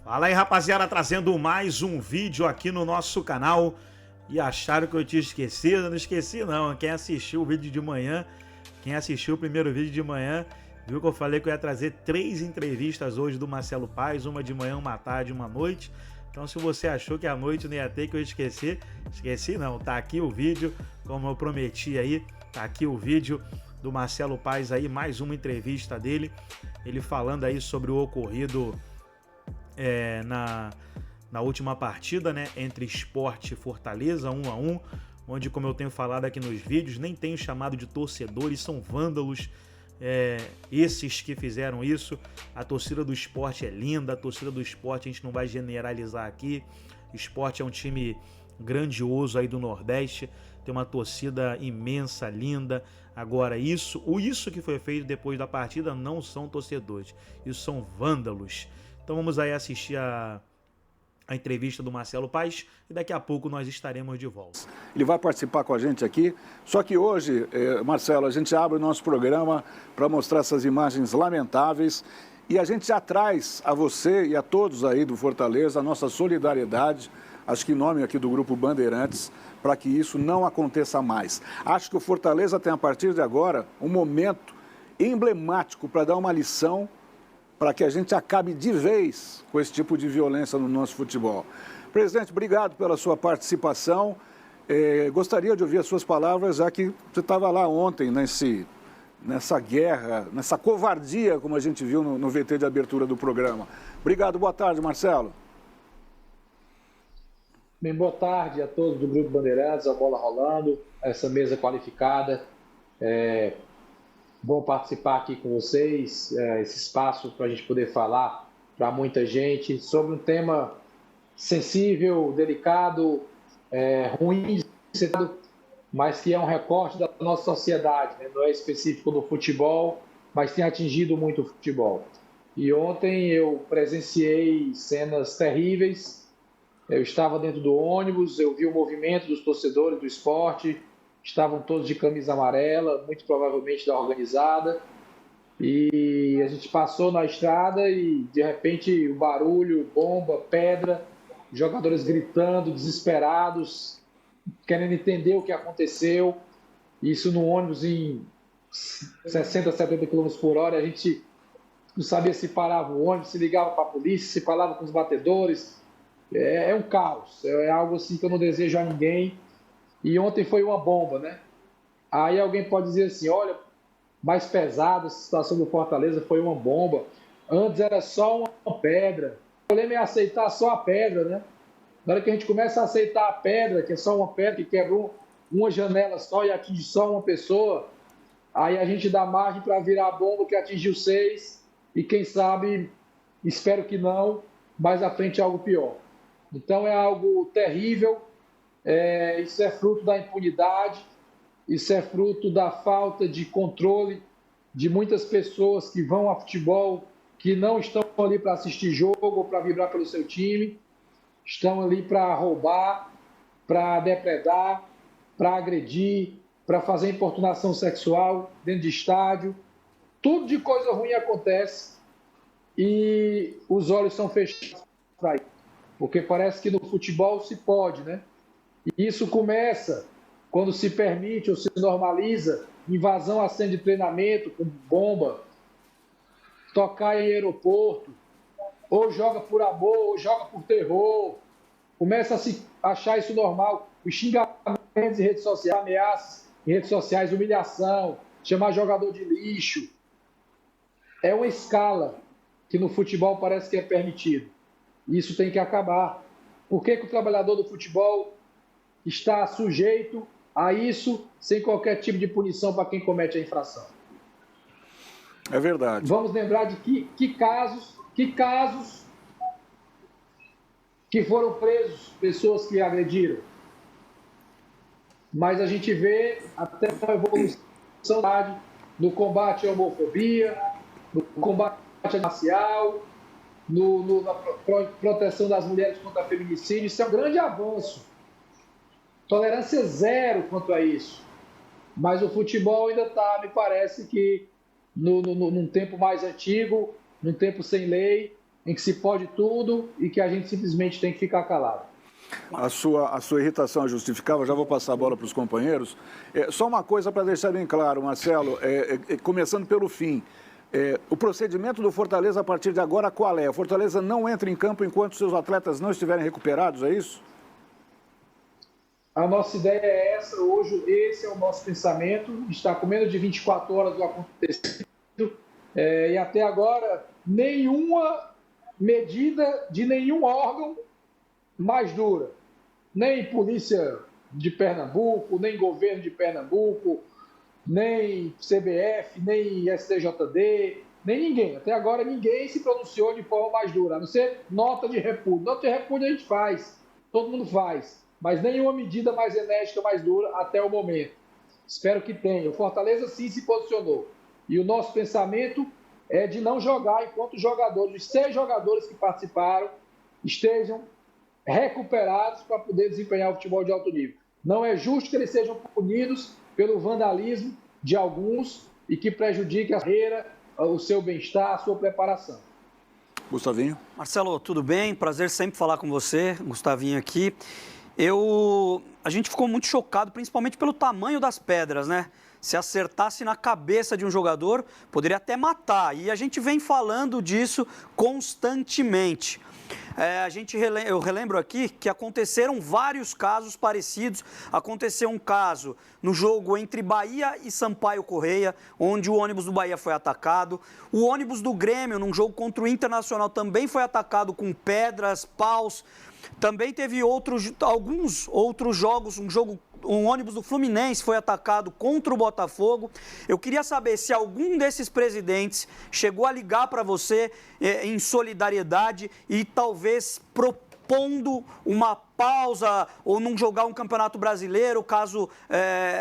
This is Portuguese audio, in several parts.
Fala aí, rapaziada, trazendo mais um vídeo aqui no nosso canal. E acharam que eu tinha esquecido? Não esqueci não. Quem assistiu o vídeo de manhã, quem assistiu o primeiro vídeo de manhã, viu que eu falei que eu ia trazer 3 entrevistas hoje do Marcelo Paes, uma de manhã, uma tarde, uma noite. Então se você achou que à noite não ia ter, que eu ia esquecer, esqueci não. Tá aqui o vídeo, como eu prometi aí, tá aqui o vídeo do Marcelo Paes aí, mais uma entrevista dele, ele falando aí sobre o ocorrido na última partida, né, entre Sport e Fortaleza, 1-1, onde, como eu tenho falado aqui nos vídeos, nem tenho chamado de torcedores, são vândalos, esses que fizeram isso. A torcida do Sport é linda, a torcida do Sport a gente não vai generalizar aqui, o Sport é um time grandioso aí do Nordeste, tem uma torcida imensa, linda. Agora, isso que foi feito depois da partida não são torcedores, isso são vândalos. Então vamos aí assistir a entrevista do Marcelo Paes e daqui a pouco nós estaremos de volta. Ele vai participar com a gente aqui, só que hoje, Marcelo, a gente abre o nosso programa para mostrar essas imagens lamentáveis e a gente já traz a você e a todos aí do Fortaleza a nossa solidariedade, acho que em nome aqui do Grupo Bandeirantes, para que isso não aconteça mais. Acho que o Fortaleza tem a partir de agora um momento emblemático para dar uma lição para que a gente acabe de vez com esse tipo de violência no nosso futebol. Presidente, obrigado pela sua participação. Gostaria de ouvir as suas palavras, já que você estava lá ontem nessa guerra, nessa covardia, como a gente viu no VT de abertura do programa. Obrigado, boa tarde, Marcelo. Bem, boa tarde a todos do Grupo Bandeirantes, a bola rolando, essa mesa qualificada. Bom participar aqui com vocês, esse espaço para a gente poder falar para muita gente sobre um tema sensível, delicado, ruim de ser, mas que é um recorte da nossa sociedade, né? Não é específico do futebol, mas tem atingido muito o futebol. E ontem eu presenciei cenas terríveis, eu estava dentro do ônibus, eu vi o movimento dos torcedores do Sport, estavam todos de camisa amarela, muito provavelmente da organizada, e a gente passou na estrada e de repente o barulho, bomba, pedra, jogadores gritando, desesperados, querendo entender o que aconteceu, isso no ônibus em 60, 70 km por hora, a gente não sabia se parava o ônibus, se ligava para a polícia, se falava com os batedores, é um caos, é algo assim que eu não desejo a ninguém. E ontem foi uma bomba, né? Aí alguém pode dizer assim, olha, mais pesada essa situação do Fortaleza, foi uma bomba. Antes era só uma pedra. O problema é aceitar só a pedra, né? Na hora que a gente começa a aceitar a pedra, que é só uma pedra que quebrou uma janela só e atinge só uma pessoa, aí a gente dá margem para virar a bomba que atingiu 6 e quem sabe, espero que não, mais à frente é algo pior. Então é algo terrível. Isso é fruto da impunidade, isso é fruto da falta de controle de muitas pessoas que vão a futebol, que não estão ali para assistir jogo ou para vibrar pelo seu time, estão ali para roubar, para depredar, para agredir, para fazer importunação sexual dentro de estádio. Tudo de coisa ruim acontece e os olhos são fechados para isso, porque parece que no futebol se pode, né? E isso começa quando se permite ou se normaliza invasão a centro de treinamento com bomba, tocar em aeroporto, ou joga por amor, ou joga por terror. Começa a se achar isso normal. Os xingamentos em redes sociais, ameaças em redes sociais, humilhação, chamar jogador de lixo. É uma escala que no futebol parece que é permitido. Isso tem que acabar. Por que o trabalhador do futebol está sujeito a isso sem qualquer tipo de punição para quem comete a infração? É verdade. Vamos lembrar de que casos que foram presos, pessoas que agrediram. Mas a gente vê até uma evolução no combate à homofobia, no combate racial, na proteção das mulheres contra feminicídio. Isso é um grande avanço. Tolerância zero quanto a isso. Mas o futebol ainda está, me parece que, num tempo mais antigo, num tempo sem lei, em que se pode tudo e que a gente simplesmente tem que ficar calado. A sua irritação é justificável, já vou passar a bola para os companheiros. Só uma coisa para deixar bem claro, Marcelo, começando pelo fim. O procedimento do Fortaleza a partir de agora qual é? O Fortaleza não entra em campo enquanto seus atletas não estiverem recuperados, é isso? A nossa ideia é essa, hoje esse é o nosso pensamento, está com menos de 24 horas do acontecido, e até agora nenhuma medida de nenhum órgão mais dura, nem polícia de Pernambuco, nem governo de Pernambuco, nem CBF, nem STJD, nem ninguém. Até agora ninguém se pronunciou de forma mais dura, a não ser nota de repúdio. Nota de repúdio a gente faz, todo mundo faz, mas nenhuma medida mais enérgica, mais dura até o momento. Espero que tenha. O Fortaleza sim se posicionou. E o nosso pensamento é de não jogar enquanto os jogadores, os 6 jogadores que participaram, estejam recuperados para poder desempenhar o futebol de alto nível. Não é justo que eles sejam punidos pelo vandalismo de alguns e que prejudique a carreira, o seu bem-estar, a sua preparação. Gustavinho. Marcelo, tudo bem? Prazer sempre falar com você, Gustavinho aqui. A gente ficou muito chocado, principalmente pelo tamanho das pedras, né? Se acertasse na cabeça de um jogador, poderia até matar. E a gente vem falando disso constantemente. Eu relembro aqui que aconteceram vários casos parecidos. Aconteceu um caso no jogo entre Bahia e Sampaio Corrêa, onde o ônibus do Bahia foi atacado. O ônibus do Grêmio, num jogo contra o Internacional, também foi atacado com pedras, paus. Também teve alguns outros jogos, um ônibus do Fluminense foi atacado contra o Botafogo. Eu queria saber se algum desses presidentes chegou a ligar para você em solidariedade e talvez propondo uma pausa ou não jogar um campeonato brasileiro, caso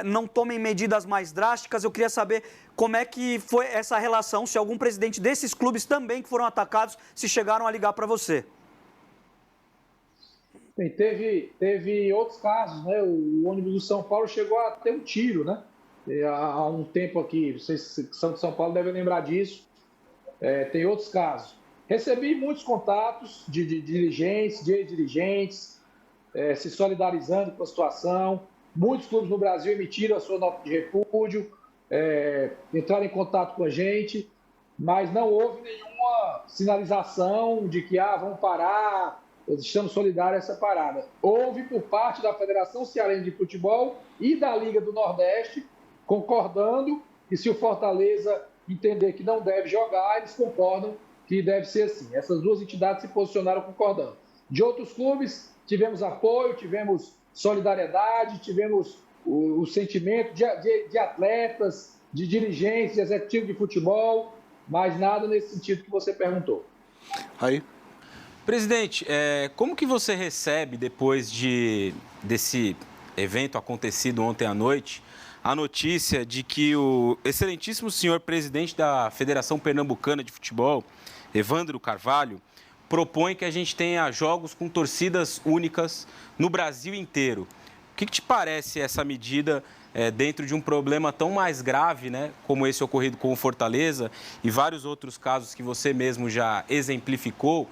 não tomem medidas mais drásticas. Eu queria saber como é que foi essa relação, se algum presidente desses clubes também que foram atacados, se chegaram a ligar para você. Teve outros casos, né? O ônibus do São Paulo chegou a ter um tiro, né? Há um tempo aqui, não sei se São de São Paulo deve lembrar disso. Tem outros casos. Recebi muitos contatos de dirigentes, de ex-dirigentes, se solidarizando com a situação. Muitos clubes no Brasil emitiram a sua nota de repúdio, entraram em contato com a gente, mas não houve nenhuma sinalização de que vamos parar. Estamos solidários a essa parada. Houve por parte da Federação Cearense de Futebol e da Liga do Nordeste concordando que se o Fortaleza entender que não deve jogar, eles concordam que deve ser assim. Essas duas entidades se posicionaram concordando. De outros clubes, tivemos apoio, tivemos solidariedade, tivemos o sentimento de atletas, de dirigentes, de executivos de futebol, mas nada nesse sentido que você perguntou. Aí. Presidente, como que você recebe, depois desse evento acontecido ontem à noite, a notícia de que o excelentíssimo senhor presidente da Federação Pernambucana de Futebol, Evandro Carvalho, propõe que a gente tenha jogos com torcidas únicas no Brasil inteiro? O que te parece essa medida dentro de um problema tão mais grave, né, como esse ocorrido com o Fortaleza e vários outros casos que você mesmo já exemplificou?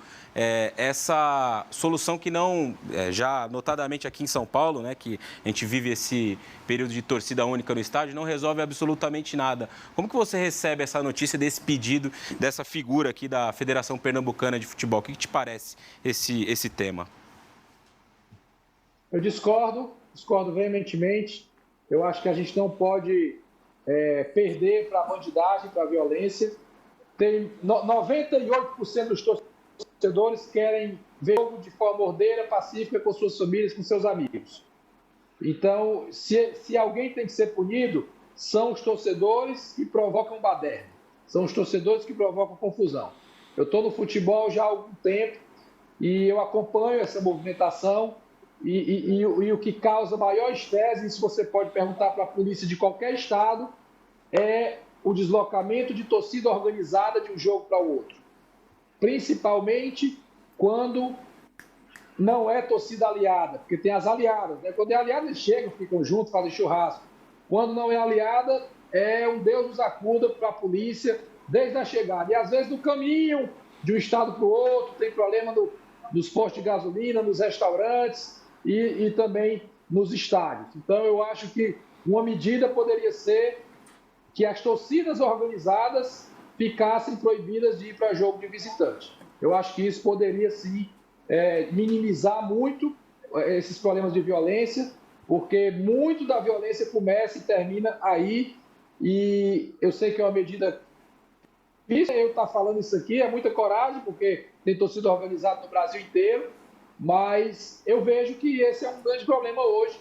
Essa solução que não, já notadamente aqui em São Paulo, né, que a gente vive esse período de torcida única no estádio, não resolve absolutamente nada. Como que você recebe essa notícia desse pedido, dessa figura aqui da Federação Pernambucana de Futebol? O que te parece esse tema? Eu discordo veementemente. Eu acho que a gente não pode perder para a bandidagem, para a violência. Tem 98% dos torcedores querem ver o jogo de forma ordeira, pacífica, com suas famílias, com seus amigos. Então, se alguém tem que ser punido, são os torcedores que provocam baderna. São os torcedores que provocam confusão. Eu estou no futebol já há algum tempo e eu acompanho essa movimentação e o que causa maior estresse, isso você pode perguntar para a polícia de qualquer estado, é o deslocamento de torcida organizada de um jogo para o outro. Principalmente quando não é torcida aliada, porque tem as aliadas, né? Quando é aliada, eles chegam, ficam juntos, fazem churrasco. Quando não é aliada, é um Deus nos acuda para a polícia desde a chegada. E às vezes no caminho de um estado para o outro, tem problema nos postos de gasolina, nos restaurantes e também nos estádios. Então, eu acho que uma medida poderia ser que as torcidas organizadas ficassem proibidas de ir para jogo de visitante. Eu acho que isso poderia, sim, minimizar muito esses problemas de violência, porque muito da violência começa e termina aí, e eu sei que é uma medida difícil eu estar falando isso aqui, é muita coragem, porque tem torcida organizada no Brasil inteiro, mas eu vejo que esse é um grande problema hoje,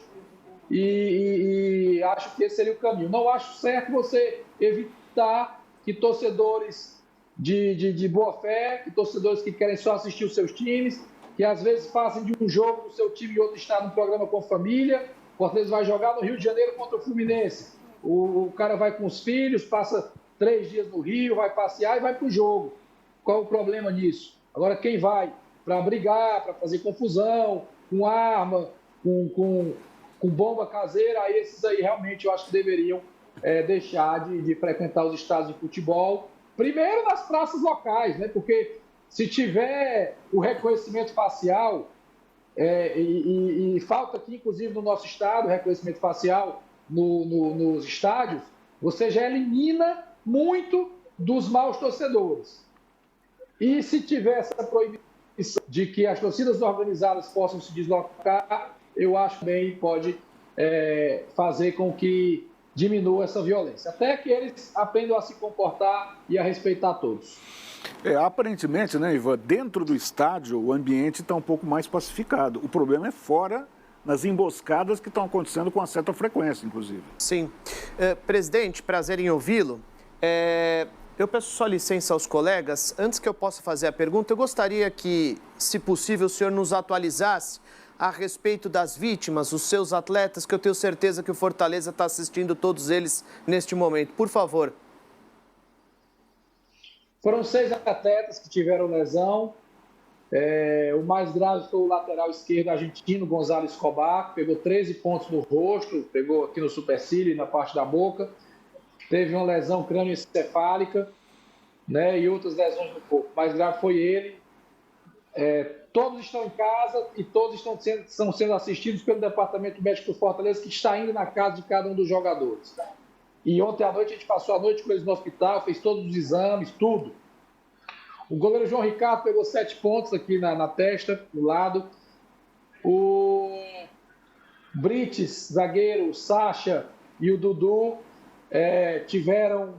e acho que esse seria o caminho. Não acho certo você evitar que torcedores de boa fé, que torcedores que querem só assistir os seus times, que às vezes passem de um jogo do seu time e outro está num programa com família. O Fortaleza vai jogar no Rio de Janeiro contra o Fluminense. O cara vai com os filhos, passa 3 dias no Rio, vai passear e vai para o jogo. Qual o problema nisso? Agora, quem vai para brigar, para fazer confusão, com arma, com bomba caseira, aí esses aí realmente eu acho que deveriam deixar de frequentar os estádios de futebol. Primeiro nas praças locais, né? Porque se tiver o reconhecimento facial, e falta aqui, inclusive, no nosso estado, o reconhecimento facial nos estádios, você já elimina muito dos maus torcedores. E se tiver essa proibição de que as torcidas organizadas possam se deslocar, eu acho que também pode fazer com que diminua essa violência. Até que eles aprendam a se comportar e a respeitar todos. Aparentemente, né, Ivan, dentro do estádio o ambiente está um pouco mais pacificado. O problema é fora, nas emboscadas que estão acontecendo com uma certa frequência, inclusive. Sim. Presidente, prazer em ouvi-lo. Eu peço só licença aos colegas. Antes que eu possa fazer a pergunta, eu gostaria que, se possível, o senhor nos atualizasse a respeito das vítimas, os seus atletas, que eu tenho certeza que o Fortaleza está assistindo todos eles neste momento. Por favor. Foram 6 atletas que tiveram lesão. O mais grave foi o lateral esquerdo argentino, Gonzalo Escobar, que pegou 13 pontos no rosto, pegou aqui no supercílio, na parte da boca. Teve uma lesão crânioencefálica, né, e outras lesões no corpo. O mais grave foi ele. Todos estão em casa e todos estão sendo assistidos pelo Departamento Médico do Fortaleza, que está indo na casa de cada um dos jogadores. E ontem à noite a gente passou a noite com eles no hospital, fez todos os exames, tudo. O goleiro João Ricardo pegou 7 pontos aqui na testa, do lado. O Brites, zagueiro, o Sacha e o Dudu tiveram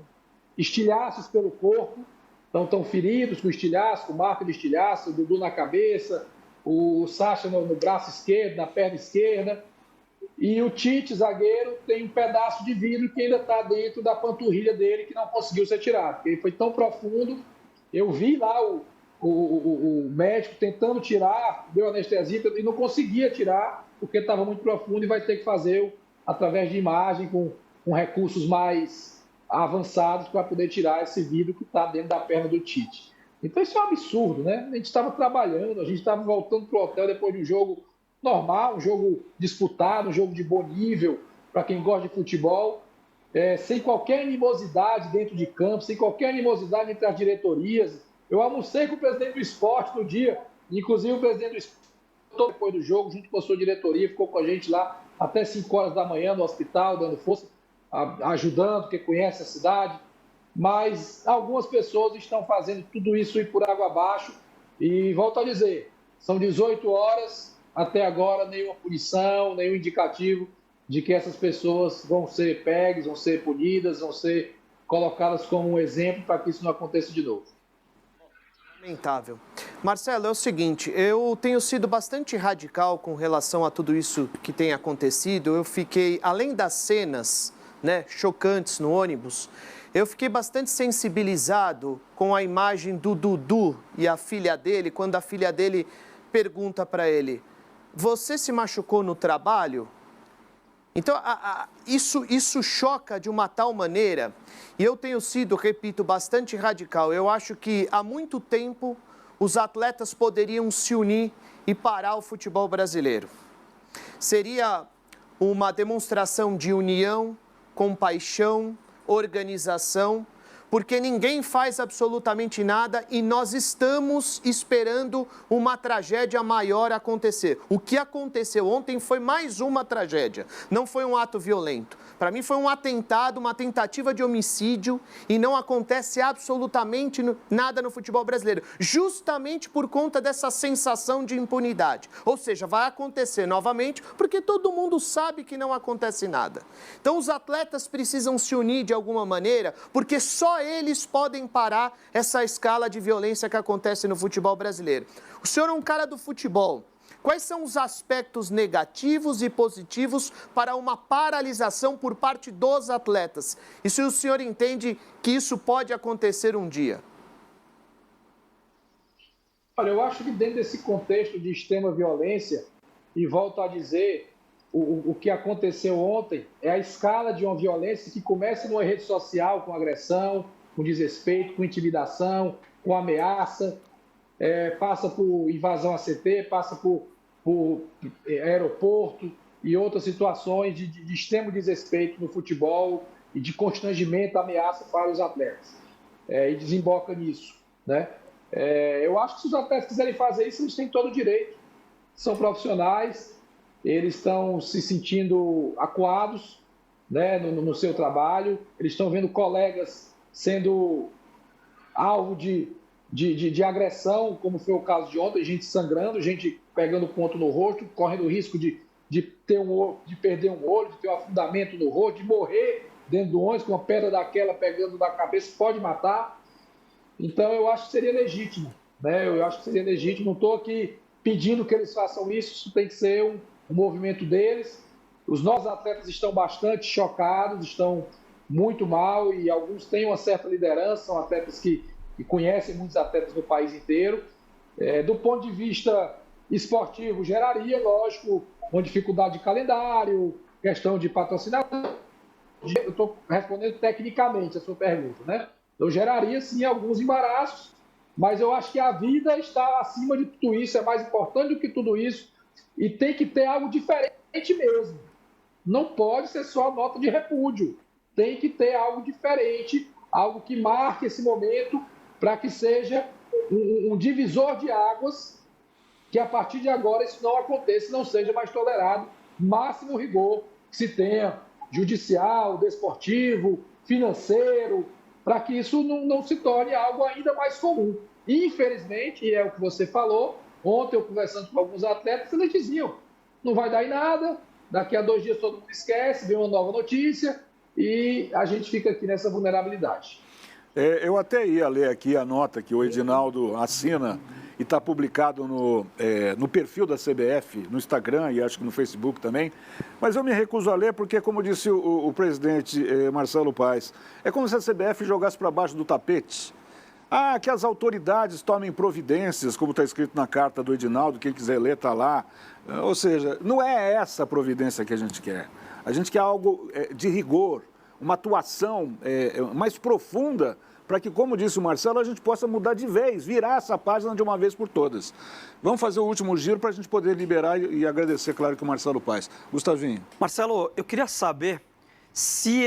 estilhaços pelo corpo. Então estão feridos com estilhaço, com marca de estilhaço, o Dudu na cabeça, o Sacha no braço esquerdo, na perna esquerda. E o Tite, zagueiro, tem um pedaço de vidro que ainda está dentro da panturrilha dele, que não conseguiu ser tirado, porque ele foi tão profundo. Eu vi lá o médico tentando tirar, deu anestesia e não conseguia tirar, porque estava muito profundo e vai ter que fazer através de imagem, com recursos mais avançados para poder tirar esse vidro que está dentro da perna do Tite. Então isso é um absurdo, né? A gente estava trabalhando, a gente estava voltando para o hotel depois de um jogo normal, um jogo disputado, um jogo de bom nível, para quem gosta de futebol, sem qualquer animosidade dentro de campo, sem qualquer animosidade entre as diretorias. Eu almocei com o presidente do esporte no dia, inclusive o presidente do esporte, depois do jogo, junto com a sua diretoria, ficou com a gente lá até 5 horas da manhã no hospital, dando força, ajudando, porque conhece a cidade. Mas algumas pessoas estão fazendo tudo isso ir por água abaixo. E volto a dizer, são 18 horas, até agora nenhuma punição, nenhum indicativo de que essas pessoas vão ser pegas, vão ser punidas, vão ser colocadas como um exemplo para que isso não aconteça de novo. Lamentável. Marcelo, é o seguinte, eu tenho sido bastante radical com relação a tudo isso que tem acontecido. Eu fiquei, além das cenas, né, chocantes no ônibus, eu fiquei bastante sensibilizado com a imagem do Dudu e a filha dele, quando a filha dele pergunta para ele: você se machucou no trabalho? Então, isso choca de uma tal maneira, e eu tenho sido, repito, bastante radical. Eu acho que há muito tempo os atletas poderiam se unir e parar o futebol brasileiro. Seria uma demonstração de união, compaixão, organização, porque ninguém faz absolutamente nada e nós estamos esperando uma tragédia maior acontecer. O que aconteceu ontem foi mais uma tragédia, não foi um ato violento. Para mim foi um atentado, uma tentativa de homicídio e não acontece absolutamente nada no futebol brasileiro, justamente por conta dessa sensação de impunidade. Ou seja, vai acontecer novamente porque todo mundo sabe que não acontece nada. Então os atletas precisam se unir de alguma maneira, porque só eles podem parar essa escala de violência que acontece no futebol brasileiro. O senhor é um cara do futebol. Quais são os aspectos negativos e positivos para uma paralisação por parte dos atletas? E se o senhor entende que isso pode acontecer um dia? Olha, eu acho que dentro desse contexto de extrema violência, e volto a dizer, o que aconteceu ontem é a escala de uma violência que começa numa rede social com agressão, com desrespeito, com intimidação, com ameaça, passa por invasão a CT, passa por aeroporto e outras situações de extremo desrespeito no futebol e de constrangimento, ameaça para os atletas. E desemboca nisso, né? Eu acho que se os atletas quiserem fazer isso, eles têm todo o direito. São profissionais, eles estão se sentindo acuados, né, no seu trabalho, eles estão vendo colegas sendo alvo de agressão, como foi o caso de ontem, gente sangrando, gente pegando ponto no rosto, correndo o risco de perder um olho, de ter um afundamento no rosto, de morrer dentro do ônibus com uma pedra daquela pegando na cabeça, pode matar. Então eu acho que seria legítimo, né? Eu acho que seria legítimo, não estou aqui pedindo que eles façam isso tem que ser um movimento deles. Os nossos atletas estão bastante chocados, estão muito mal e alguns têm uma certa liderança, são atletas que conhecem muitos atletas no país inteiro. Do ponto de vista esportivo, geraria, lógico, uma dificuldade de calendário, questão de patrocinador. Eu estou respondendo tecnicamente a sua pergunta, né? Então, geraria, sim, alguns embaraços, mas eu acho que a vida está acima de tudo isso, é mais importante do que tudo isso, e tem que ter algo diferente mesmo. Não pode ser só nota de repúdio. Tem que ter algo diferente, algo que marque esse momento para que seja um divisor de águas, que a partir de agora isso não aconteça, não seja mais tolerado, máximo rigor que se tenha judicial, desportivo, financeiro, para que isso não se torne algo ainda mais comum. Infelizmente, e é o que você falou, ontem eu conversando com alguns atletas, eles diziam, não vai dar em nada, daqui a 2 dias todo mundo esquece, vem uma nova notícia e a gente fica aqui nessa vulnerabilidade. Eu até ia ler aqui a nota que o Edinaldo assina e está publicado no perfil da CBF, no Instagram e acho que no Facebook também, mas eu me recuso a ler porque, como disse o presidente Marcelo Paes, é como se a CBF jogasse para baixo do tapete. Que as autoridades tomem providências, como está escrito na carta do Edinaldo, quem quiser ler está lá. Ou seja, não é essa a providência que a gente quer. A gente quer algo de rigor, uma atuação mais profunda, para que, como disse o Marcelo, a gente possa mudar de vez, virar essa página de uma vez por todas. Vamos fazer o último giro para a gente poder liberar e agradecer, claro, que o Marcelo Paes. Gustavinho. Marcelo, eu queria saber se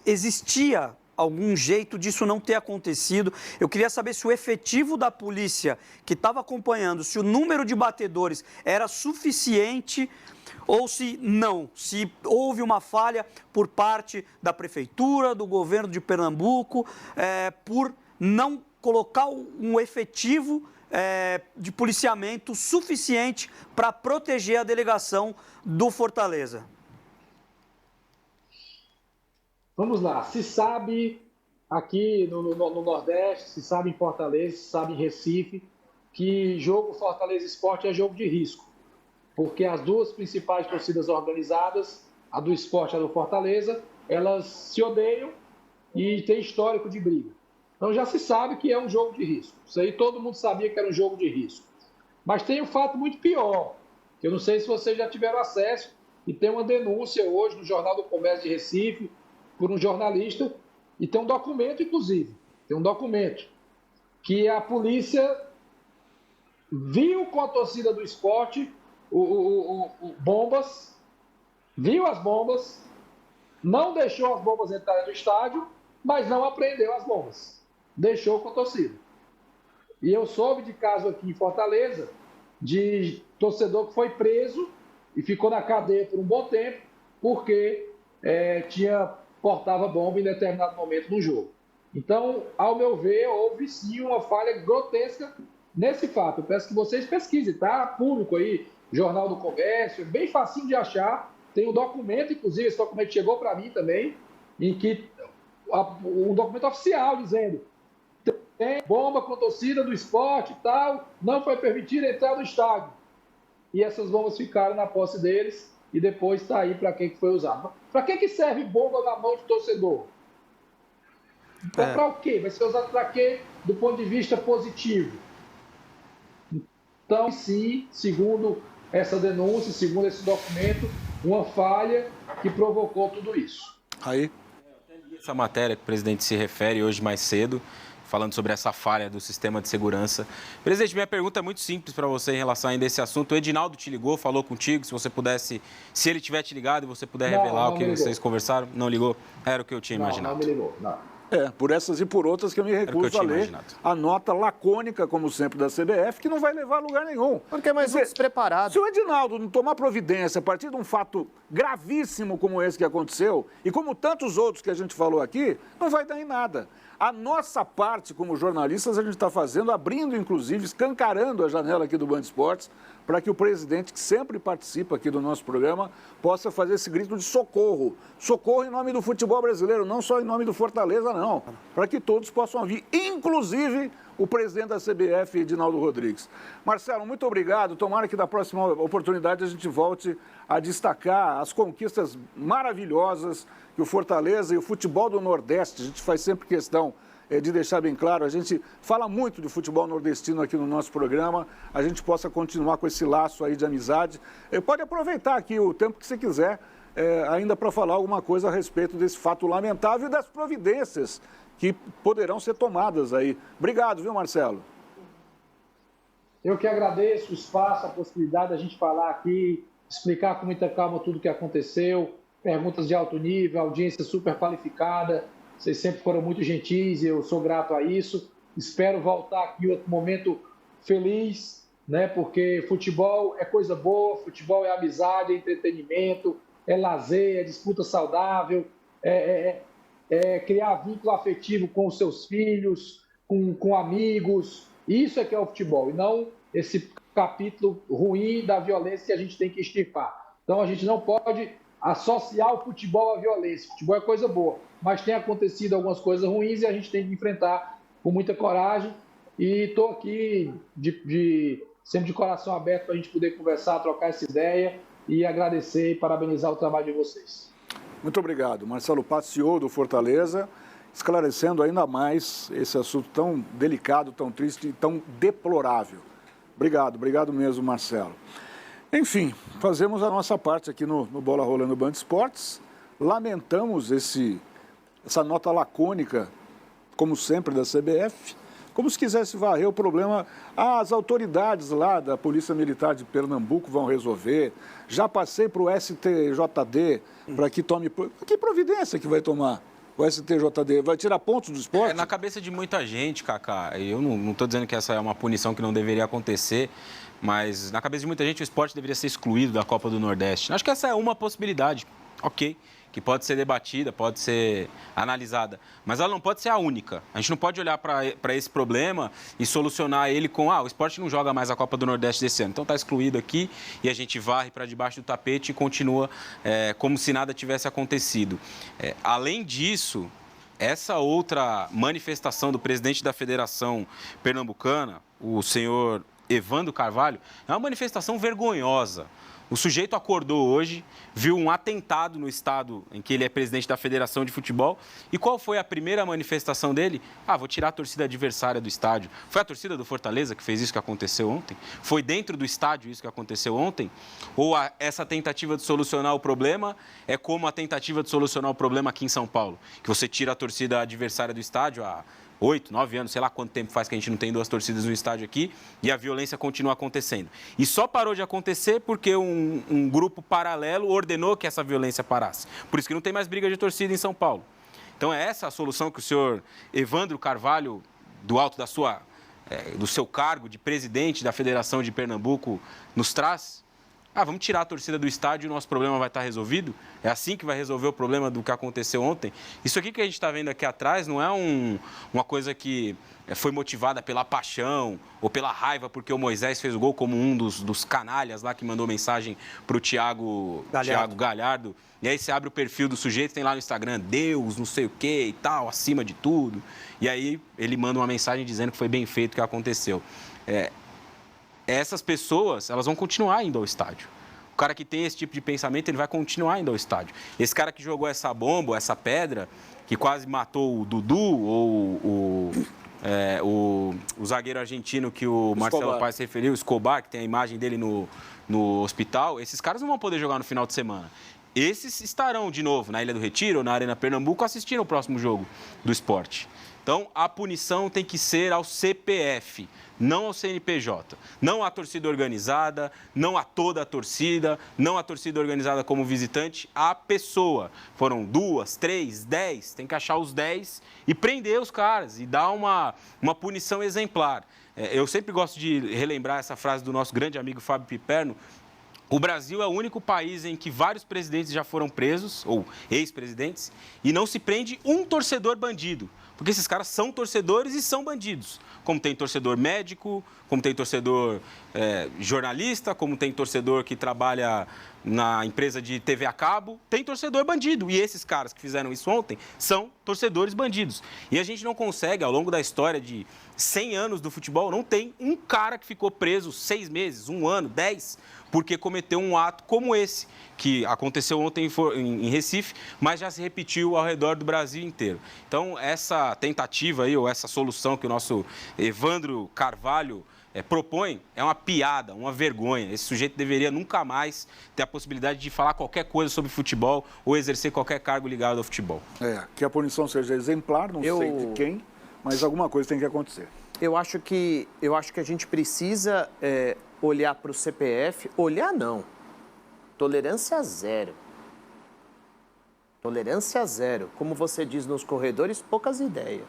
existia algum jeito disso não ter acontecido. Eu queria saber se o efetivo da polícia que estava acompanhando, se o número de batedores era suficiente ou se não, se houve uma falha por parte da Prefeitura, do governo de Pernambuco, por não colocar um efetivo de policiamento suficiente para proteger a delegação do Fortaleza. Vamos lá, se sabe aqui no Nordeste, se sabe em Fortaleza, se sabe em Recife, que jogo Fortaleza Esporte é jogo de risco, porque as duas principais torcidas organizadas, a do Esporte e a do Fortaleza, elas se odeiam e tem histórico de briga. Então já se sabe que é um jogo de risco. Isso aí todo mundo sabia que era um jogo de risco. Mas tem um fato muito pior, que eu não sei se vocês já tiveram acesso, e tem uma denúncia hoje no Jornal do Comércio de Recife, por um jornalista, e tem um documento, inclusive, tem um documento, que a polícia viu com a torcida do Esporte bombas, viu as bombas, não deixou as bombas entrarem no estádio mas não apreendeu as bombas. Deixou com a torcida. E eu soube de caso aqui em Fortaleza de torcedor que foi preso e ficou na cadeia por um bom tempo porque portava bomba em determinado momento no jogo. Então, ao meu ver, houve sim uma falha grotesca nesse fato. Eu peço que vocês pesquisem, tá? Público aí, Jornal do Comércio, bem facinho de achar. Tem um documento, inclusive, esse documento chegou para mim também, em que um documento oficial dizendo tem bomba com torcida do esporte e tal, não foi permitido entrar no estádio. E essas bombas ficaram na posse deles e depois está aí para quem que foi usado. Para que serve bomba na mão de torcedor? Para o quê? Vai ser usado para quê do ponto de vista positivo? Então, sim, segundo essa denúncia, segundo esse documento, uma falha que provocou tudo isso. Aí. Essa matéria que o presidente se refere hoje mais cedo, falando sobre essa falha do sistema de segurança. Presidente, minha pergunta é muito simples para você em relação ainda a esse assunto. O Edinaldo te ligou, falou contigo, se você pudesse, se ele tiver te ligado e você puder revelar o que vocês conversaram. Não ligou? Era o que eu tinha imaginado. Não me ligou, não. Por essas e por outras que eu me recuso a ler a nota lacônica, como sempre, da CBF, que não vai levar a lugar nenhum. Porque é mais despreparado. Se o Edinaldo não tomar providência a partir de um fato gravíssimo como esse que aconteceu, e como tantos outros que a gente falou aqui, não vai dar em nada. A nossa parte, como jornalistas, a gente está fazendo, abrindo, inclusive, escancarando a janela aqui do Band Esportes, para que o presidente, que sempre participa aqui do nosso programa, possa fazer esse grito de socorro. Socorro em nome do futebol brasileiro, não só em nome do Fortaleza, não. Para que todos possam vir, inclusive o presidente da CBF, Edinaldo Rodrigues. Marcelo, muito obrigado. Tomara que da próxima oportunidade a gente volte a destacar as conquistas maravilhosas que o Fortaleza e o futebol do Nordeste, a gente faz sempre questão de deixar bem claro, a gente fala muito de futebol nordestino aqui no nosso programa, a gente possa continuar com esse laço aí de amizade. Pode aproveitar aqui o tempo que você quiser, ainda para falar alguma coisa a respeito desse fato lamentável e das providências que poderão ser tomadas aí. Obrigado, viu, Marcelo? Eu que agradeço o espaço, a possibilidade da gente falar aqui, explicar com muita calma tudo o que aconteceu, perguntas de alto nível, audiência super qualificada. Vocês sempre foram muito gentis e eu sou grato a isso. Espero voltar aqui em outro momento feliz, né? Porque futebol é coisa boa, futebol é amizade, é entretenimento, é lazer, é disputa saudável, é criar vínculo afetivo com os seus filhos, com amigos. Isso é que é o futebol, e não esse capítulo ruim da violência que a gente tem que extirpar. Então a gente não pode associar o futebol à violência. O futebol é coisa boa, mas tem acontecido algumas coisas ruins e a gente tem que enfrentar com muita coragem. E estou aqui sempre de coração aberto para a gente poder conversar, trocar essa ideia e agradecer e parabenizar o trabalho de vocês. Muito obrigado. Marcelo Pato, CEO do Fortaleza, esclarecendo ainda mais esse assunto tão delicado, tão triste e tão deplorável. Obrigado mesmo, Marcelo. Enfim, fazemos a nossa parte aqui no Bola Rolando Band Esportes. Lamentamos essa nota lacônica, como sempre, da CBF. Como se quisesse varrer o problema, as autoridades lá da Polícia Militar de Pernambuco vão resolver. Já passei para o STJD para que tome... Que providência que vai tomar o STJD? Vai tirar pontos do esporte? Na cabeça de muita gente, Cacá, eu não estou dizendo que essa é uma punição que não deveria acontecer, mas na cabeça de muita gente o esporte deveria ser excluído da Copa do Nordeste. Acho que essa é uma possibilidade, ok, que pode ser debatida, pode ser analisada, mas ela não pode ser a única. A gente não pode olhar para esse problema e solucionar ele com, o esporte não joga mais a Copa do Nordeste desse ano, então está excluído aqui e a gente varre para debaixo do tapete e continua como se nada tivesse acontecido. Além disso, essa outra manifestação do presidente da Federação Pernambucana, o senhor Evandro Carvalho, é uma manifestação vergonhosa. O sujeito acordou hoje, viu um atentado no estado em que ele é presidente da Federação de Futebol. E qual foi a primeira manifestação dele? Vou tirar a torcida adversária do estádio. Foi a torcida do Fortaleza que fez isso que aconteceu ontem? Foi dentro do estádio isso que aconteceu ontem? Ou essa tentativa de solucionar o problema é como a tentativa de solucionar o problema aqui em São Paulo? Que você tira a torcida adversária do estádio, 8, 9 anos, sei lá quanto tempo faz que a gente não tem 2 torcidas no estádio aqui, e a violência continua acontecendo. E só parou de acontecer porque um grupo paralelo ordenou que essa violência parasse. Por isso que não tem mais briga de torcida em São Paulo. Então é essa a solução que o senhor Evandro Carvalho, do alto do seu cargo de presidente da Federação de Pernambuco, nos traz? Vamos tirar a torcida do estádio e o nosso problema vai estar resolvido? É assim que vai resolver o problema do que aconteceu ontem? Isso aqui que a gente está vendo aqui atrás não é uma coisa que foi motivada pela paixão ou pela raiva porque o Moisés fez o gol, como um dos canalhas lá que mandou mensagem para o Thiago Galhardo. E aí você abre o perfil do sujeito, tem lá no Instagram, Deus, não sei o que e tal, acima de tudo. E aí ele manda uma mensagem dizendo que foi bem feito o que aconteceu. Essas pessoas, elas vão continuar indo ao estádio. O cara que tem esse tipo de pensamento, ele vai continuar indo ao estádio. Esse cara que jogou essa bomba, essa pedra, que quase matou o Dudu, ou o zagueiro argentino que o Marcelo Paes se referiu, o Escobar, que tem a imagem dele no hospital, esses caras não vão poder jogar no final de semana. Esses estarão de novo na Ilha do Retiro ou na Arena Pernambuco assistindo ao próximo jogo do Sport. Então, a punição tem que ser ao CPF, não ao CNPJ. Não à torcida organizada, não a toda a torcida, não a torcida organizada como visitante, a pessoa. Foram 2, 3, 10, tem que achar os 10 e prender os caras e dar uma punição exemplar. Eu sempre gosto de relembrar essa frase do nosso grande amigo Fábio Piperno. O Brasil é o único país em que vários presidentes já foram presos, ou ex-presidentes, e não se prende um torcedor bandido. Porque esses caras são torcedores e são bandidos. Como tem torcedor médico, como tem torcedor jornalista, como tem torcedor que trabalha na empresa de TV a cabo, tem torcedor bandido. E esses caras que fizeram isso ontem são torcedores bandidos. E a gente não consegue, ao longo da história de 100 anos do futebol, não tem um cara que ficou preso 6 meses, 1 ano, 10, porque cometeu um ato como esse, que aconteceu ontem em Recife, mas já se repetiu ao redor do Brasil inteiro. Então, essa tentativa aí, ou essa solução que o nosso Evandro Carvalho propõe, é uma piada, uma vergonha. Esse sujeito deveria nunca mais ter a possibilidade de falar qualquer coisa sobre futebol ou exercer qualquer cargo ligado ao futebol. Que a punição seja exemplar, não sei de quem, mas alguma coisa tem que acontecer. Eu acho que a gente precisa olhar para o CPF. Olhar não. Tolerância zero. Tolerância zero. Como você diz nos corredores, poucas ideias.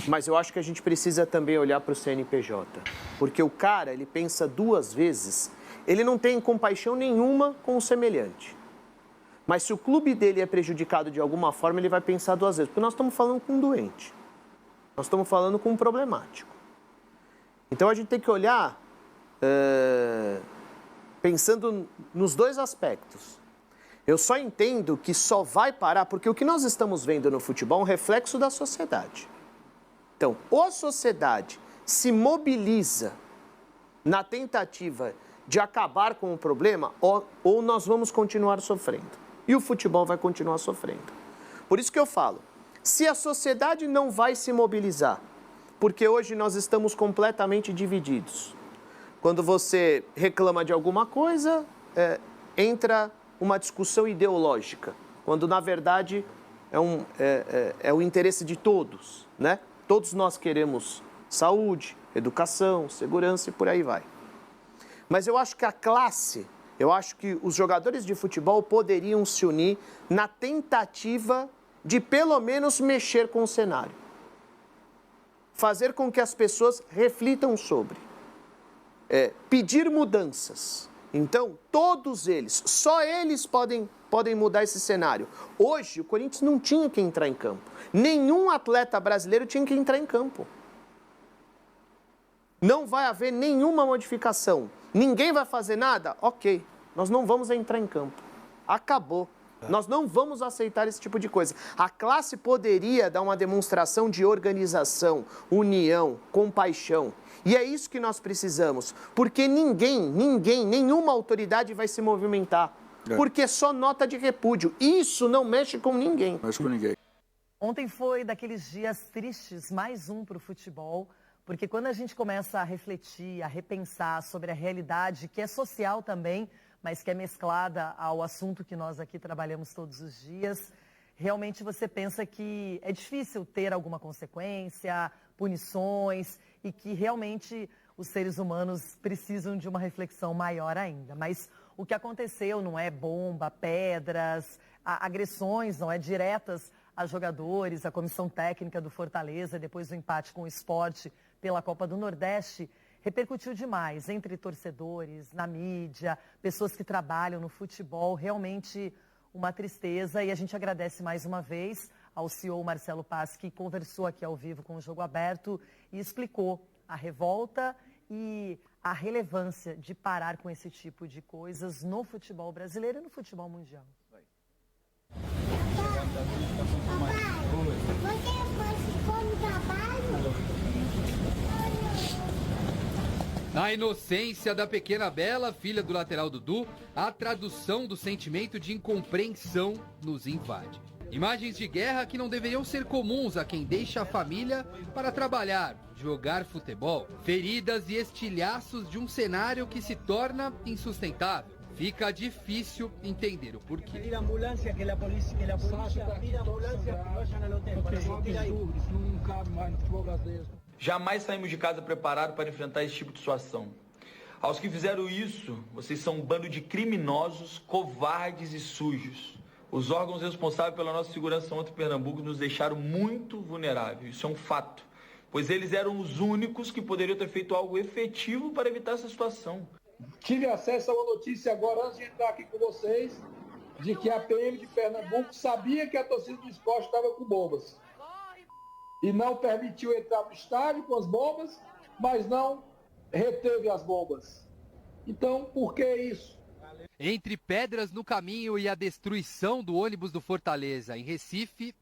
Mas eu acho que a gente precisa também olhar para o CNPJ. Porque o cara, ele pensa 2 vezes. Ele não tem compaixão nenhuma com o semelhante. Mas se o clube dele é prejudicado de alguma forma, ele vai pensar 2 vezes. Porque nós estamos falando com um doente. Nós estamos falando com um problemático. Então a gente tem que olhar pensando nos 2 aspectos. Eu só entendo que só vai parar, porque o que nós estamos vendo no futebol é um reflexo da sociedade. Então, ou a sociedade se mobiliza na tentativa de acabar com o problema, ou nós vamos continuar sofrendo. E o futebol vai continuar sofrendo. Por isso que eu falo, se a sociedade não vai se mobilizar, porque hoje nós estamos completamente divididos. Quando você reclama de alguma coisa, entra uma discussão ideológica, quando na verdade é o interesse de todos, né? Todos nós queremos saúde, educação, segurança e por aí vai. Mas eu acho que eu acho que os jogadores de futebol poderiam se unir na tentativa de pelo menos mexer com o cenário. Fazer com que as pessoas reflitam sobre. Pedir mudanças. Então, todos eles, só eles podem mudar esse cenário. Hoje, o Corinthians não tinha que entrar em campo. Nenhum atleta brasileiro tinha que entrar em campo. Não vai haver nenhuma modificação. Ninguém vai fazer nada? Ok, nós não vamos entrar em campo. Acabou. Nós não vamos aceitar esse tipo de coisa. A classe poderia dar uma demonstração de organização, união, compaixão. E é isso que nós precisamos. Porque nenhuma autoridade vai se movimentar. Porque é só nota de repúdio. Isso não mexe com ninguém. Mexe com ninguém. Ontem foi daqueles dias tristes, mais um para o futebol. Porque quando a gente começa a refletir, a repensar sobre a realidade, que é social também, mas que é mesclada ao assunto que nós aqui trabalhamos todos os dias, realmente você pensa que é difícil ter alguma consequência, punições, e que realmente os seres humanos precisam de uma reflexão maior ainda. Mas o que aconteceu não é bomba, pedras, agressões, não é diretas a jogadores, a comissão técnica do Fortaleza, depois do empate com o Sport pela Copa do Nordeste, repercutiu demais entre torcedores, na mídia, pessoas que trabalham no futebol, realmente uma tristeza. E a gente agradece mais uma vez ao CEO Marcelo Paz, que conversou aqui ao vivo com o Jogo Aberto e explicou a revolta e a relevância de parar com esse tipo de coisas no futebol brasileiro e no futebol mundial. Na inocência da pequena Bela, filha do lateral Dudu, a tradução do sentimento de incompreensão nos invade. Imagens de guerra que não deveriam ser comuns a quem deixa a família para trabalhar, jogar futebol. Feridas e estilhaços de um cenário que se torna insustentável. Fica difícil entender o porquê. Pedir ambulância, que a polícia pida ambulância, que vayam ao hotel para assistir aí. Não cabe mais no futebol brasileiro. Jamais saímos de casa preparados para enfrentar esse tipo de situação. Aos que fizeram isso, vocês são um bando de criminosos, covardes e sujos. Os órgãos responsáveis pela nossa segurança ontem em Pernambuco nos deixaram muito vulneráveis. Isso é um fato, pois eles eram os únicos que poderiam ter feito algo efetivo para evitar essa situação. Tive acesso a uma notícia agora, antes de entrar aqui com vocês, de que a PM de Pernambuco sabia que a torcida do Sport estava com bombas. E não permitiu entrar no estádio com as bombas, mas não reteve as bombas. Então, por que isso? Entre pedras no caminho e a destruição do ônibus do Fortaleza em Recife,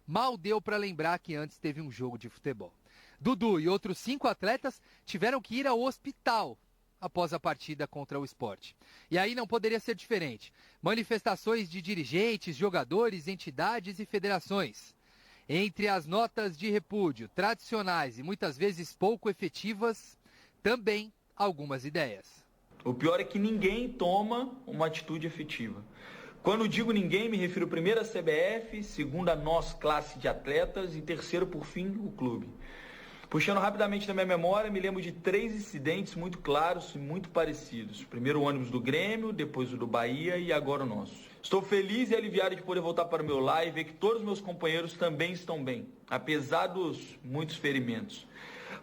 mal deu para lembrar que antes teve um jogo de futebol. Dudu e outros 5 atletas tiveram que ir ao hospital após a partida contra o Sport. E aí não poderia ser diferente. Manifestações de dirigentes, jogadores, entidades e federações. Entre as notas de repúdio tradicionais e muitas vezes pouco efetivas, também algumas ideias. O pior é que ninguém toma uma atitude efetiva. Quando digo ninguém, me refiro primeiro à CBF, segundo a nós, classe de atletas, e terceiro, por fim, o clube. Puxando rapidamente na minha memória, me lembro de 3 incidentes muito claros e muito parecidos. Primeiro o ônibus do Grêmio, depois o do Bahia e agora o nosso. Estou feliz e aliviado de poder voltar para o meu lar e ver que todos os meus companheiros também estão bem, apesar dos muitos ferimentos.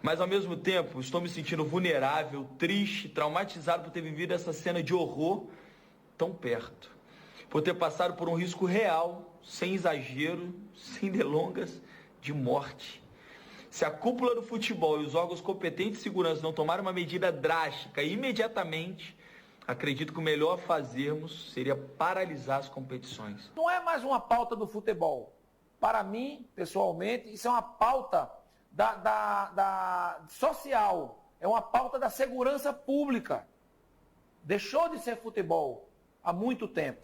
Mas ao mesmo tempo, estou me sentindo vulnerável, triste, traumatizado por ter vivido essa cena de horror tão perto. Por ter passado por um risco real, sem exagero, sem delongas, de morte. Se a cúpula do futebol e os órgãos competentes de segurança não tomarem uma medida drástica imediatamente, acredito que o melhor a fazermos seria paralisar as competições. Não é mais uma pauta do futebol. Para mim, pessoalmente, isso é uma pauta da social. É uma pauta da segurança pública. Deixou de ser futebol há muito tempo.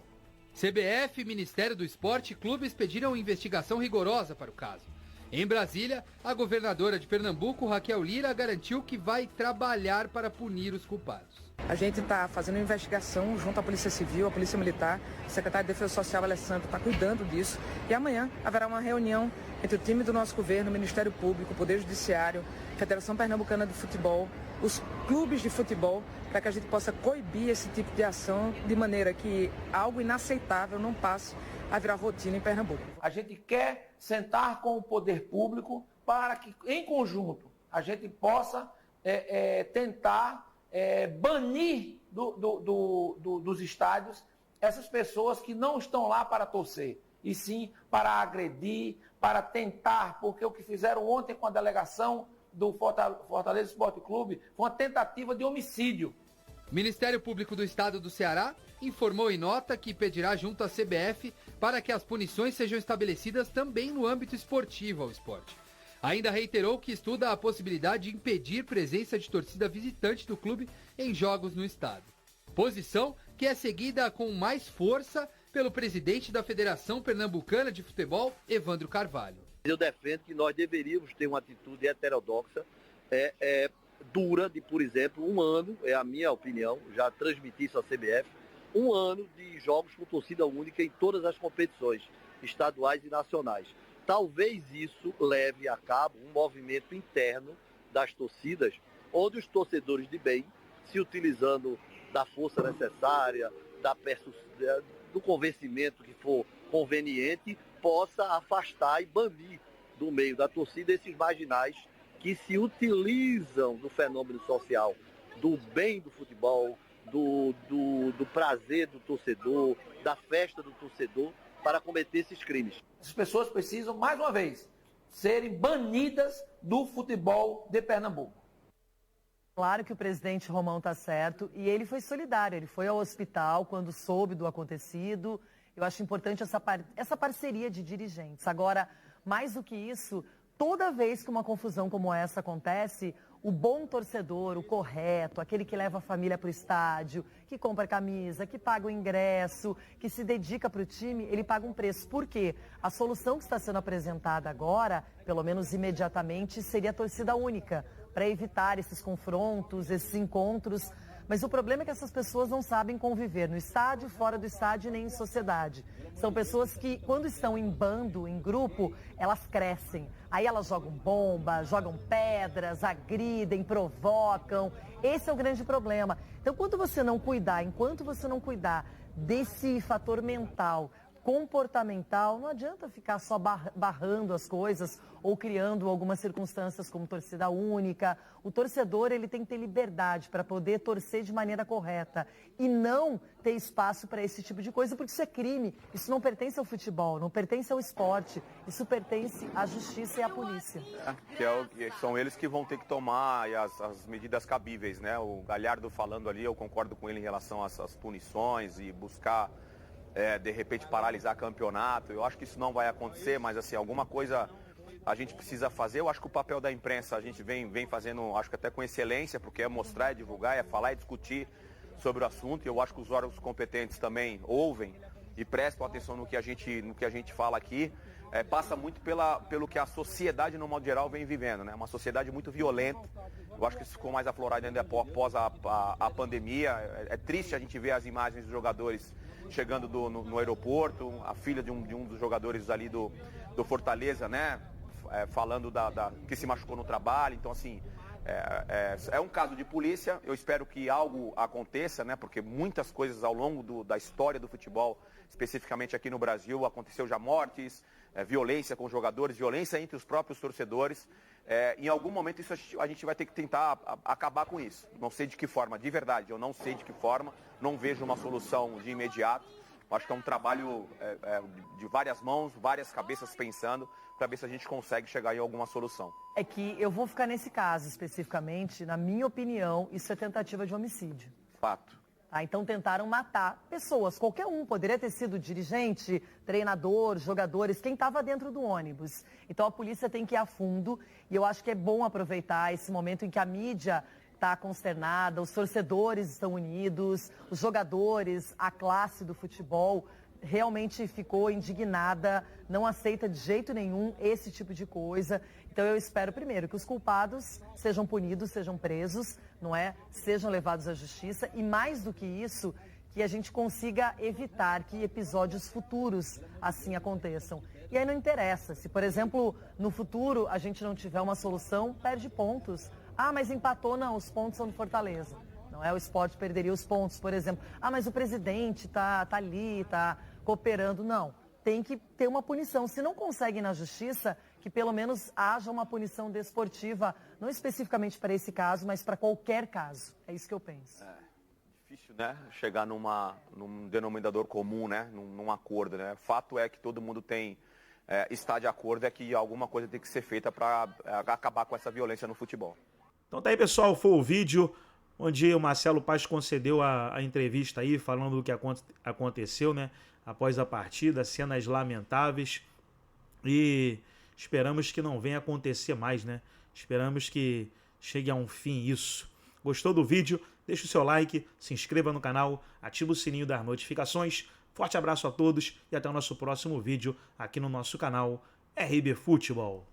CBF, Ministério do Esporte e clubes pediram investigação rigorosa para o caso. Em Brasília, a governadora de Pernambuco, Raquel Lira, garantiu que vai trabalhar para punir os culpados. A gente está fazendo uma investigação junto à Polícia Civil, à Polícia Militar, o secretário de Defesa Social, Alessandro, está cuidando disso. E amanhã haverá uma reunião entre o time do nosso governo, o Ministério Público, o Poder Judiciário, Federação Pernambucana de Futebol, os clubes de futebol, para que a gente possa coibir esse tipo de ação de maneira que algo inaceitável não passe a virar rotina em Pernambuco. A gente quer sentar com o poder público para que, em conjunto, a gente possa tentar banir dos estádios essas pessoas que não estão lá para torcer, e sim para agredir, para tentar, porque o que fizeram ontem com a delegação do Fortaleza Esporte Clube foi uma tentativa de homicídio. O Ministério Público do Estado do Ceará informou em nota que pedirá junto à CBF para que as punições sejam estabelecidas também no âmbito esportivo ao esporte. Ainda reiterou que estuda a possibilidade de impedir presença de torcida visitante do clube em jogos no estado. Posição que é seguida com mais força pelo presidente da Federação Pernambucana de Futebol, Evandro Carvalho. Eu defendo que nós deveríamos ter uma atitude heterodoxa, dura de, por exemplo, 1 ano, é a minha opinião, já transmiti isso à CBF, 1 ano de jogos com torcida única em todas as competições, estaduais e nacionais. Talvez isso leve a cabo um movimento interno das torcidas, onde os torcedores de bem, se utilizando da força necessária, do convencimento que for conveniente, possa afastar e banir do meio da torcida esses marginais que se utilizam do fenômeno social, do bem do futebol, do prazer do torcedor, da festa do torcedor, para cometer esses crimes. As pessoas precisam, mais uma vez, serem banidas do futebol de Pernambuco. Claro que o presidente Romão está certo e ele foi solidário, ele foi ao hospital quando soube do acontecido. Eu acho importante essa parceria de dirigentes. Agora, mais do que isso, toda vez que uma confusão como essa acontece, o bom torcedor, o correto, aquele que leva a família para o estádio, que compra camisa, que paga o ingresso, que se dedica para o time, ele paga um preço. Por quê? A solução que está sendo apresentada agora, pelo menos imediatamente, seria a torcida única, para evitar esses confrontos, esses encontros. Mas o problema é que essas pessoas não sabem conviver no estádio, fora do estádio, nem em sociedade. São pessoas que, quando estão em bando, em grupo, elas crescem. Aí elas jogam bomba, jogam pedras, agridem, provocam. Esse é o grande problema. Então, enquanto você não cuidar desse fator mental, comportamental, não adianta ficar só barrando as coisas ou criando algumas circunstâncias como torcida única. O torcedor, ele tem que ter liberdade para poder torcer de maneira correta e não ter espaço para esse tipo de coisa, porque isso é crime, isso não pertence ao futebol, não pertence ao esporte, isso pertence à justiça e à polícia. São eles que vão ter que tomar as medidas cabíveis, né? O Galhardo falando ali, eu concordo com ele em relação às punições e buscar de repente paralisar campeonato. Eu acho que isso não vai acontecer, mas assim, alguma coisa a gente precisa fazer. Eu acho que o papel da imprensa a gente vem fazendo, acho que até com excelência, porque é mostrar, é divulgar, é falar, é discutir sobre o assunto. E eu acho que os órgãos competentes também ouvem e prestam atenção no que a gente fala aqui. Passa muito pelo que a sociedade, no modo geral, vem vivendo, né? Uma sociedade muito violenta. Eu acho que isso ficou mais aflorado ainda após a pandemia. É triste a gente ver as imagens dos jogadores chegando no aeroporto, a filha de um dos jogadores ali do Fortaleza, né? Falando que se machucou no trabalho. Então, assim, é um caso de polícia. Eu espero que algo aconteça, né? Porque muitas coisas ao longo da história do futebol, especificamente aqui no Brasil, aconteceu já mortes, violência com jogadores, violência entre os próprios torcedores. Em algum momento isso a gente vai ter que tentar acabar com isso. Não sei de que forma, de verdade, eu não sei de que forma, não vejo uma solução de imediato. Acho que é um trabalho de várias mãos, várias cabeças pensando, para ver se a gente consegue chegar em alguma solução. É que eu vou ficar nesse caso especificamente, na minha opinião, isso é tentativa de homicídio. Fato. Então tentaram matar pessoas, qualquer um, poderia ter sido dirigente, treinador, jogadores, quem estava dentro do ônibus. Então a polícia tem que ir a fundo e eu acho que é bom aproveitar esse momento em que a mídia está consternada, os torcedores estão unidos, os jogadores, a classe do futebol realmente ficou indignada, não aceita de jeito nenhum esse tipo de coisa. Então eu espero primeiro que os culpados sejam punidos, sejam presos, não é? Sejam levados à justiça e mais do que isso, que a gente consiga evitar que episódios futuros assim aconteçam. E aí não interessa, se por exemplo no futuro a gente não tiver uma solução, perde pontos. Ah, mas empatou, não, os pontos são do Fortaleza. Não é? O Sport perderia os pontos, por exemplo. Ah, mas o presidente tá ali, tá cooperando. Não, tem que ter uma punição. Se não consegue na justiça, que pelo menos haja uma punição desportiva, não especificamente para esse caso, mas para qualquer caso. É isso que eu penso. Difícil, né? Chegar num denominador comum, né? Num acordo, né? Fato é que todo mundo está de acordo, é que alguma coisa tem que ser feita para acabar com essa violência no futebol. Então tá aí, pessoal, foi o vídeo onde o Marcelo Paz concedeu a entrevista aí, falando do que aconteceu, né? Após a partida, cenas lamentáveis. E esperamos que não venha acontecer mais, né? Esperamos que chegue a um fim isso. Gostou do vídeo? Deixa o seu like, se inscreva no canal, ativa o sininho das notificações. Forte abraço a todos e até o nosso próximo vídeo aqui no nosso canal RB Futebol.